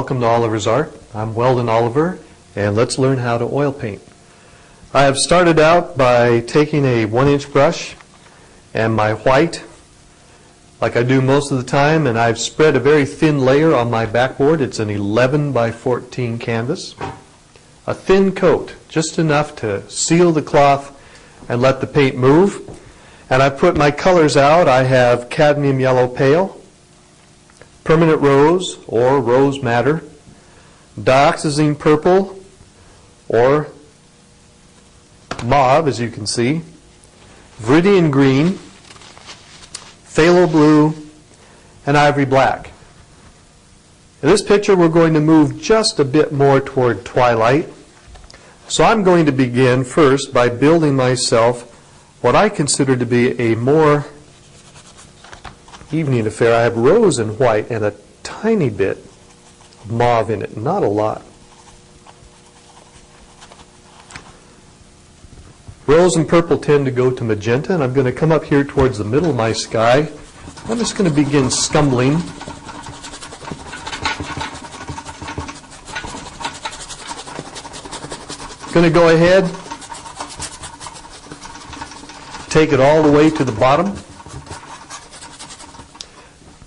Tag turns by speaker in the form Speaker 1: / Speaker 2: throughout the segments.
Speaker 1: welcome to Oliver's Art. I'm Weldon Oliver, and let's learn how to oil paint. I have started out by taking a 1-inch brush and my white, like I do most of the time, and I've spread a very thin layer on my backboard. It's an 11 by 14 canvas. A thin coat, just enough to seal the cloth and let the paint move. And I've put my colors out. I have cadmium yellow pale, permanent rose or rose madder, dioxazine purple or mauve, as you can see, viridian green, phthalo blue, and ivory black. In this picture we're going to move just a bit more toward twilight. So I'm going to begin first by building myself what I consider to be a more evening affair. I have rose and white and a tiny bit of mauve in it, not a lot. Rose and purple tend to go to magenta, and I'm going to come up here towards the middle of my sky. I'm just going to begin scumbling. Going to go ahead, take it all the way to the bottom.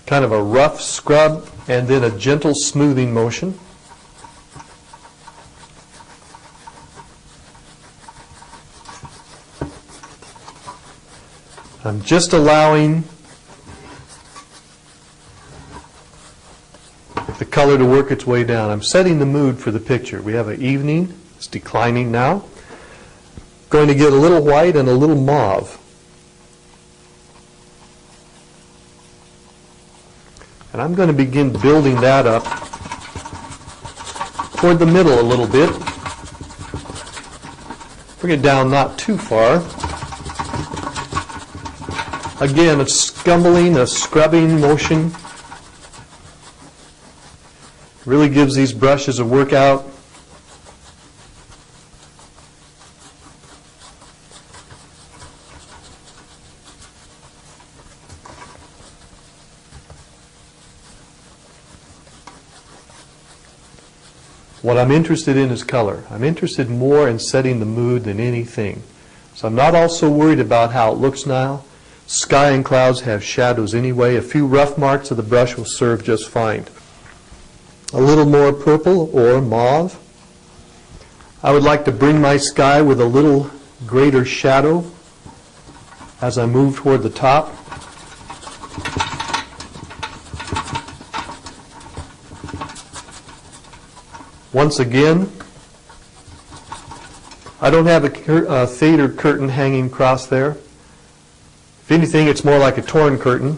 Speaker 1: Kind of a rough scrub and then a gentle smoothing motion. I'm just allowing the color to work its way down. I'm setting the mood for the picture. We have an evening. It's declining now. Going to get a little white and a little mauve. And I'm going to begin building that up toward the middle a little bit. Bring it down not too far. Again, a scumbling, a scrubbing motion. Really gives these brushes a workout. What I'm interested in is color. I'm interested more in setting the mood than anything. So I'm not also worried about how it looks now. Sky and clouds have shadows anyway. A few rough marks of the brush will serve just fine. A little more purple or mauve. I would like to bring my sky with a little greater shadow as I move toward the top. Once again, I don't have a Thader curtain hanging across there. If anything, it's more like a torn curtain.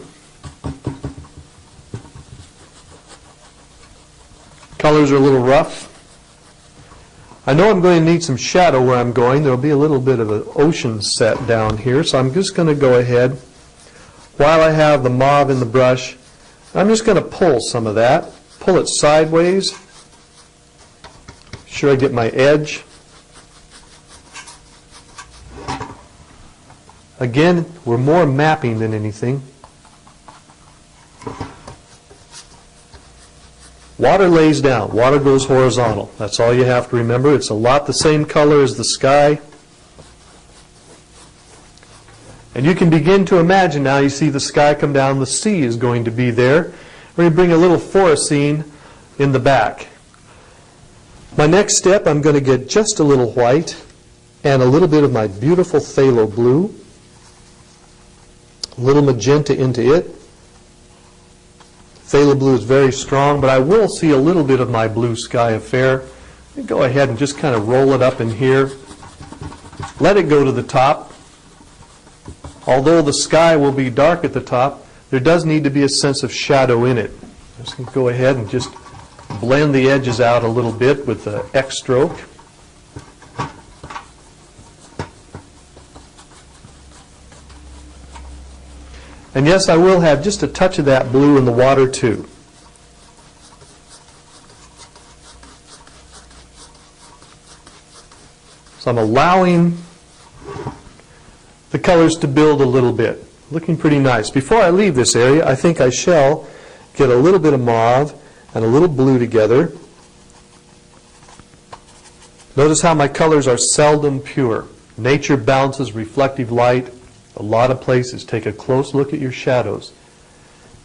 Speaker 1: Colors are a little rough. I know I'm going to need some shadow where I'm going. There will be a little bit of an ocean set down here, so I'm just going to go ahead. While I have the mauve in the brush, I'm just going to pull some of that. Pull it sideways. Sure I get my edge. Again, we're more mapping than anything. Water lays down. Water goes horizontal. That's all you have to remember. It's a lot the same color as the sky. And you can begin to imagine now you see the sky come down, the sea is going to be there. We're going to bring a little forest scene in the back. My next step, I'm going to get just a little white and a little bit of my beautiful phthalo blue, a little magenta into it. Phthalo blue is very strong, but I will see a little bit of my blue sky affair. Go ahead and just kind of roll it up in here. Let it go to the top. Although the sky will be dark at the top, there does need to be a sense of shadow in it. I'm just going to go ahead and just blend the edges out a little bit with the X stroke. And yes, I will have just a touch of that blue in the water too. So I'm allowing the colors to build a little bit. Looking pretty nice. Before I leave this area, I think I shall get a little bit of mauve and a little blue together. Notice how my colors are seldom pure. Nature balances reflective light a lot of places. Take a close look at your shadows,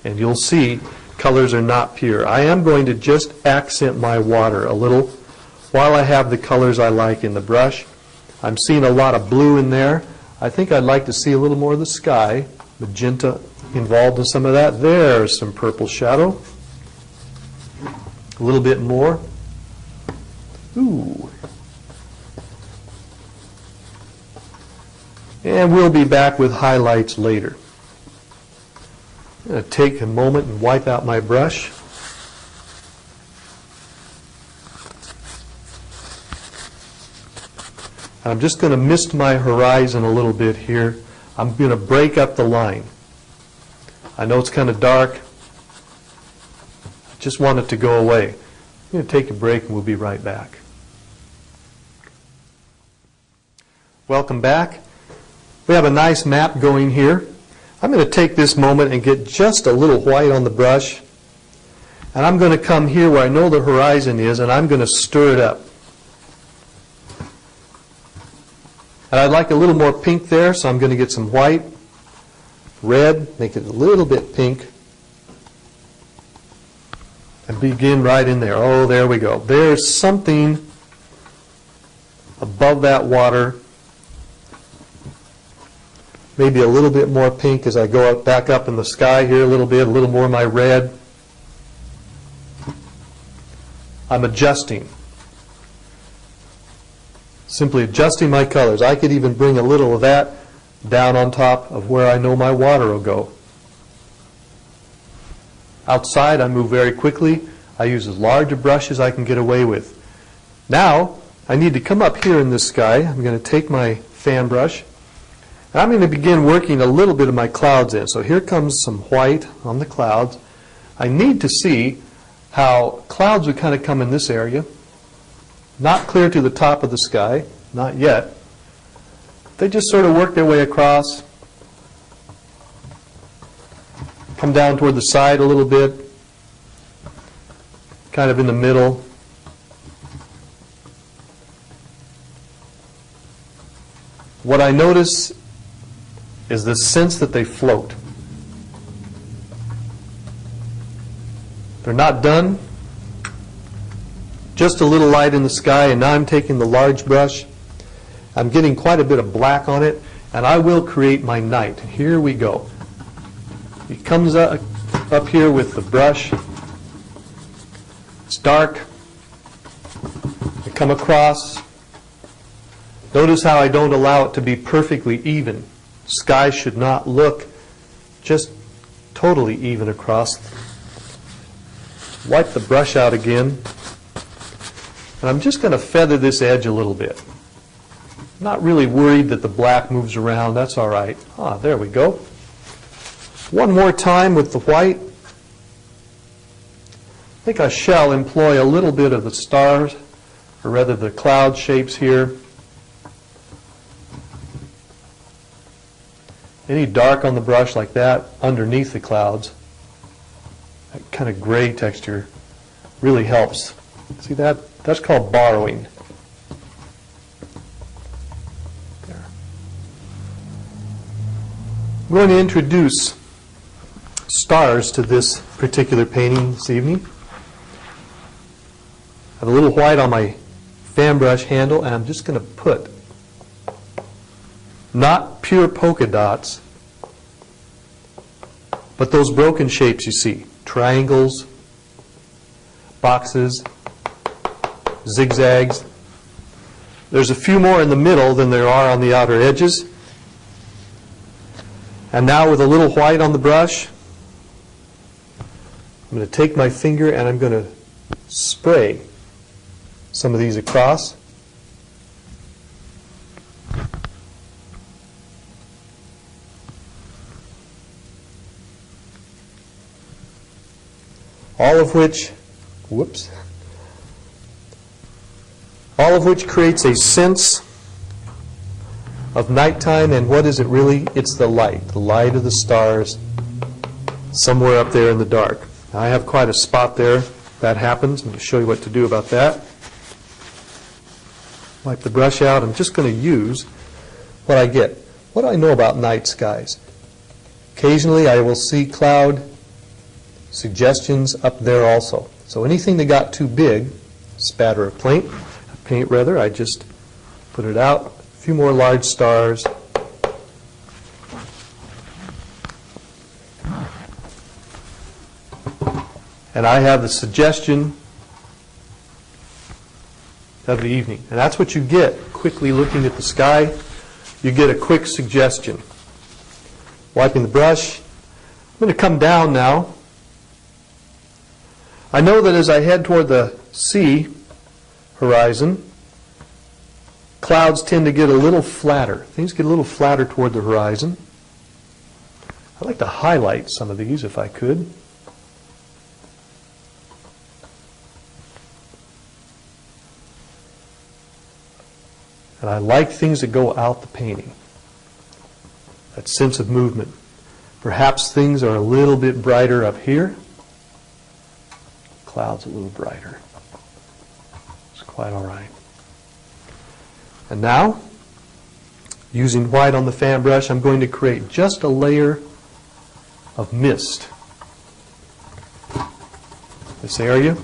Speaker 1: and you'll see colors are not pure. I am going to just accent my water a little while I have the colors I like in the brush. I'm seeing a lot of blue in there. I think I'd like to see a little more of the sky. Magenta involved in some of that. There's some purple shadow. A little bit more. Ooh. And we'll be back with highlights later. I'm going to take a moment and wipe out my brush. I'm just going to mist my horizon a little bit here. I'm going to break up the line. I know it's kind of dark. I just want it to go away. I'm going to take a break and we'll be right back. Welcome back. We have a nice map going here. I'm going to take this moment and get just a little white on the brush. And I'm going to come here where I know the horizon is, and I'm going to stir it up. And I'd like a little more pink there, so I'm going to get some white, red, make it a little bit pink, and begin right in there. Oh, there we go. There's something above that water. Maybe a little bit more pink as I go up, back up in the sky here a little bit, a little more of my red. I'm adjusting. Simply adjusting my colors. I could even bring a little of that down on top of where I know my water will go. Outside, I move very quickly. I use as large a brush as I can get away with. Now, I need to come up here in the sky. I'm going to take my fan brush. And I'm going to begin working a little bit of my clouds in. So here comes some white on the clouds. I need to see how clouds would kind of come in this area. Not clear to the top of the sky, not yet. They just sort of work their way across, come down toward the side a little bit, kind of in the middle. What I notice is the sense that they float. They're not done. Just a little light in the sky, and now I'm taking the large brush. I'm getting quite a bit of black on it, and I will create my night. Here we go. It comes up here with the brush. It's dark. I come across. Notice how I don't allow it to be perfectly even. Sky should not look just totally even across. Wipe the brush out again. And I'm just going to feather this edge a little bit. Not really worried that the black moves around. That's all right. Ah, there we go. One more time with the white. I think I shall employ a little bit of the stars, or rather the cloud shapes here. Any dark on the brush like that underneath the clouds, that kind of gray texture really helps. See that? That's called borrowing. There. I'm going to introduce stars to this particular painting this evening. I have a little white on my fan brush handle, and I'm just going to put not pure polka dots, but those broken shapes you see. Triangles, boxes, zigzags. There's a few more in the middle than there are on the outer edges. And now with a little white on the brush, I'm going to take my finger and I'm going to spray some of these across. All of which creates a sense of nighttime. And what is it really? It's the light of the stars somewhere up there in the dark. I have quite a spot there. that happens. I'm going to show you what to do about that. Wipe the brush out. I'm just going to use what I get. What do I know about night skies? Occasionally I will see cloud suggestions up there also. So anything that got too big, spatter of paint, I just put it out. A few more large stars. And I have the suggestion of the evening. And that's what you get quickly looking at the sky. You get a quick suggestion. Wiping the brush. I'm going to come down now. I know that as I head toward the sea horizon, clouds tend to get a little flatter. Things get a little flatter toward the horizon. I'd like to highlight some of these if I could. And I like things that go out the painting. That sense of movement. Perhaps things are a little bit brighter up here. Clouds a little brighter. It's quite all right. And now, using white on the fan brush, I'm going to create just a layer of mist. This area.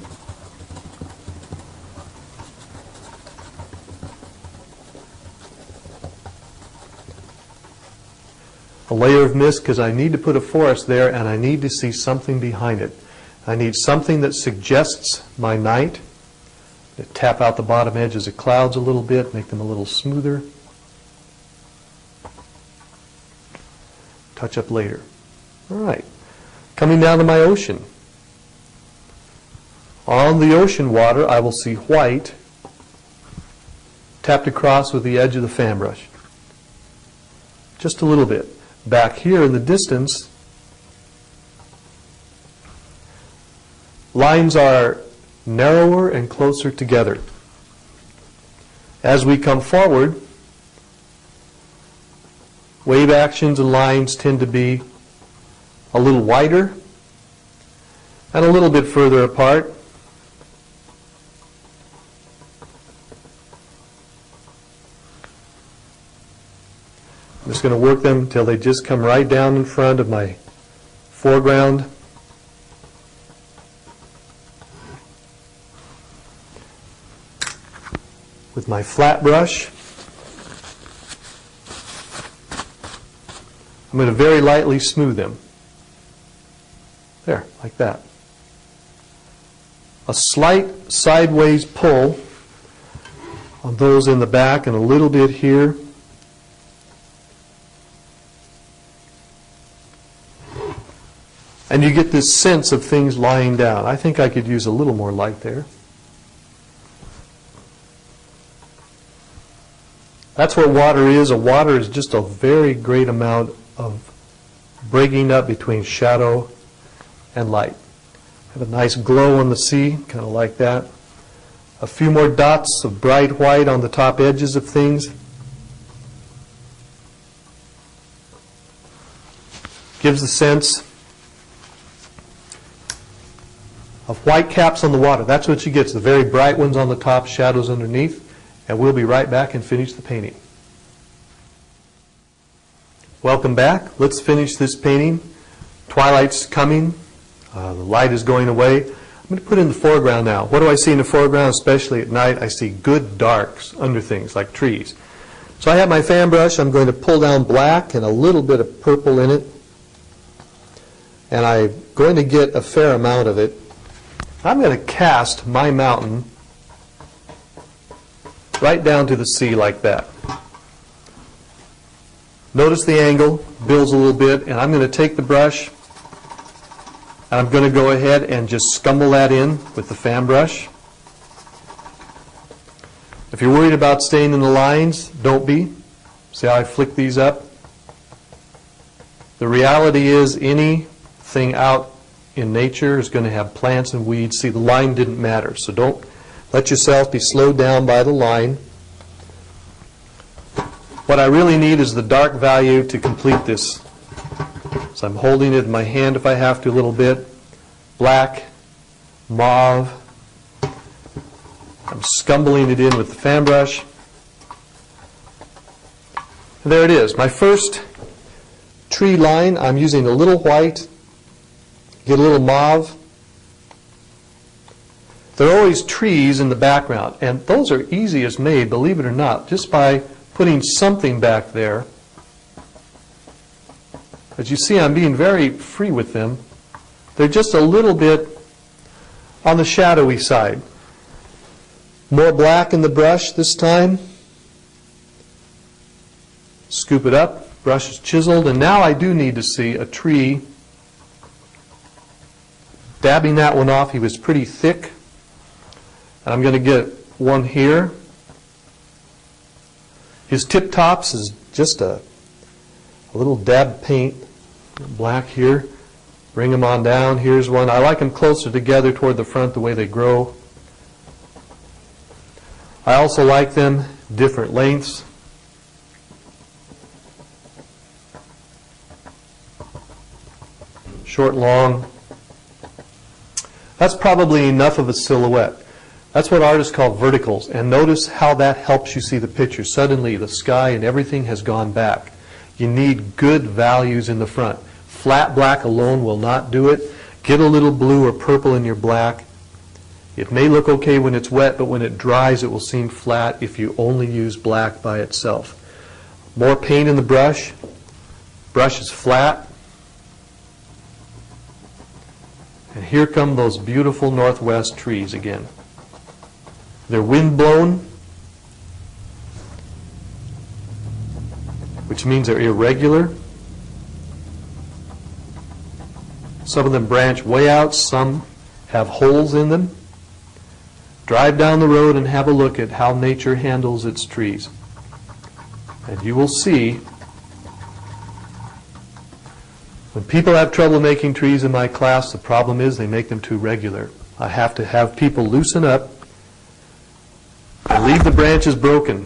Speaker 1: A layer of mist because I need to put a forest there and I need to see something behind it. I need something that suggests my night. Tap out the bottom edges of clouds a little bit, make them a little smoother. Touch up later. All right. Coming down to my ocean. On the ocean water, I will see white tapped across with the edge of the fan brush. Just a little bit. Back here in the distance, lines are narrower and closer together. As we come forward, wave actions and lines tend to be a little wider and a little bit further apart. I'm just going to work them until they just come right down in front of my foreground. With my flat brush, I'm going to very lightly smooth them. There, like that. A slight sideways pull on those in the back and a little bit here. And you get this sense of things lying down. I think I could use a little more light there. That's what water is. A water is just a very great amount of breaking up between shadow and light. Have a nice glow on the sea, kind of like that. A few more dots of bright white on the top edges of things. Gives the sense of white caps on the water. That's what you get. It's the very bright ones on the top, shadows underneath. And we'll be right back and finish the painting. Welcome back. Let's finish this painting. Twilight's coming. The light is going away. I'm going to put in the foreground now. What do I see in the foreground, especially at night? I see good darks under things like trees. So I have my fan brush. I'm going to pull down black and a little bit of purple in it. And I'm going to get a fair amount of it. I'm going to cast my mountain right down to the sea like that. Notice the angle builds a little bit, and I'm going to take the brush and I'm going to go ahead and just scumble that in with the fan brush. If you're worried about staying in the lines, don't be. See how I flick these up? The reality is anything out in nature is going to have plants and weeds. See, the line didn't matter, so don't let yourself be slowed down by the line. What I really need is the dark value to complete this. So I'm holding it in my hand if I have to a little bit. Black, mauve. I'm scumbling it in with the fan brush. And there it is. My first tree line, I'm using a little white, get a little mauve. There are always trees in the background, and those are easiest made, believe it or not, just by putting something back there. As you see, I'm being very free with them. They're just a little bit on the shadowy side. More black in the brush this time. Scoop it up, brush is chiseled, and now I do need to see a tree. Dabbing that one off, he was pretty thick. And I'm going to get one here. His tip tops is just a little dab paint, black here. Bring them on down. Here's one. I like them closer together toward the front, the way they grow. I also like them different lengths. Short, long. That's probably enough of a silhouette. That's what artists call verticals. And notice how that helps you see the picture. Suddenly the sky and everything has gone back. You need good values in the front. Flat black alone will not do it. Get a little blue or purple in your black. It may look okay when it's wet, but when it dries it will seem flat if you only use black by itself. More paint in the brush. Brush is flat. And here come those beautiful northwest trees again. They're wind-blown, which means they're irregular. Some of them branch way out, some have holes in them. Drive down the road and have a look at how nature handles its trees. And you will see, when people have trouble making trees in my class, the problem is they make them too regular. I have to have people loosen up and leave the branches broken.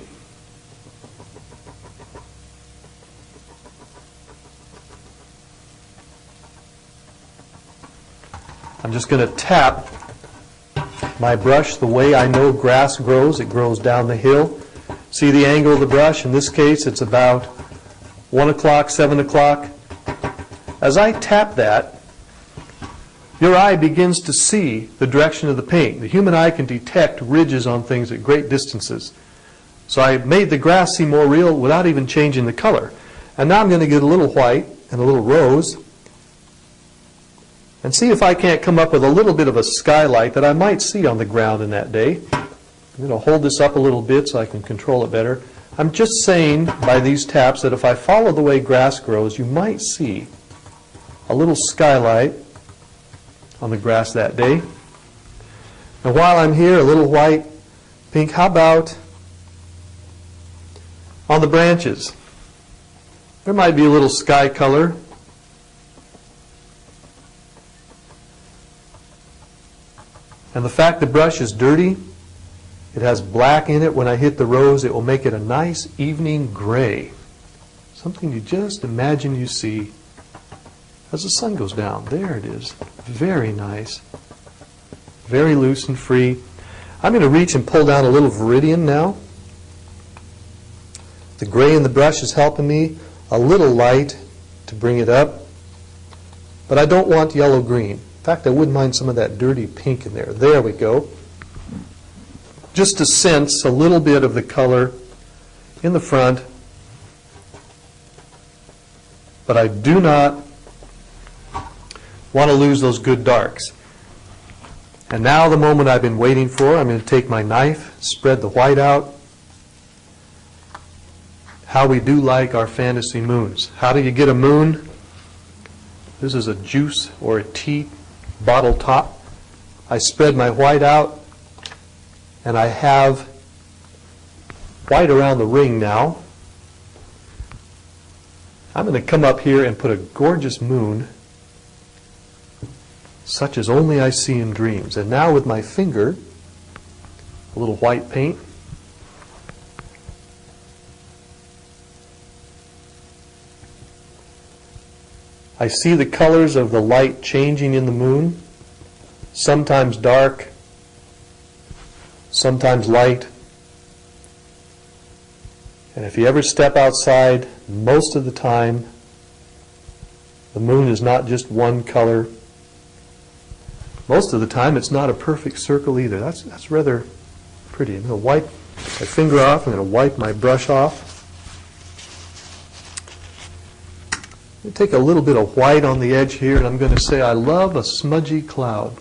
Speaker 1: I'm just going to tap my brush the way I know grass grows. It grows down the hill. See the angle of the brush? In this case, it's about 1 o'clock, 7 o'clock. As I tap that, your eye begins to see the direction of the paint. The human eye can detect ridges on things at great distances. So I made the grass seem more real without even changing the color. And now I'm going to get a little white and a little rose and see if I can't come up with a little bit of a skylight that I might see on the ground in that day. I'm going to hold this up a little bit so I can control it better. I'm just saying by these taps that if I follow the way grass grows, you might see a little skylight on the grass that day. And while I'm here, a little white, pink, how about on the branches? There might be a little sky color. And the fact the brush is dirty, it has black in it. When I hit the rose, it will make it a nice evening gray. Something you just imagine you see as the sun goes down. There it is. Very nice. Very loose and free. I'm going to reach and pull down a little Viridian now. The gray in the brush is helping me. A little light to bring it up. But I don't want yellow-green. In fact, I wouldn't mind some of that dirty pink in there. There we go. Just to sense a little bit of the color in the front. But I do not want to lose those good darks. And now the moment I've been waiting for, I'm going to take my knife, spread the white out. How we do like our fantasy moons. How do you get a moon? This is a juice or a tea bottle top. I spread my white out, and I have white around the ring now. I'm going to come up here and put a gorgeous moon, such as only I see in dreams. And now with my finger, a little white paint, I see the colors of the light changing in the moon. sometimes dark, sometimes light. And if you ever step outside, most of the time, the moon is not just one color. Most of the time, it's not a perfect circle either. That's rather pretty. I'm going to wipe my finger off. I'm going to wipe my brush off. I'm going to take a little bit of white on the edge here, and I'm going to say, I love a smudgy cloud.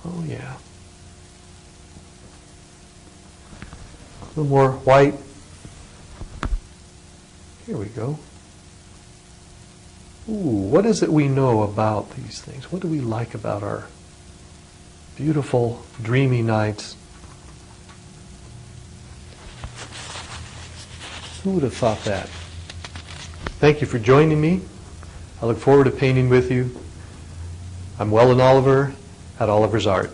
Speaker 1: Oh, yeah. A little more white. Here we go. Ooh, what is it we know about these things? What do we like about our beautiful, dreamy nights? Who would have thought that? Thank you for joining me. I look forward to painting with you. I'm Weldon Oliver at Oliver's Art.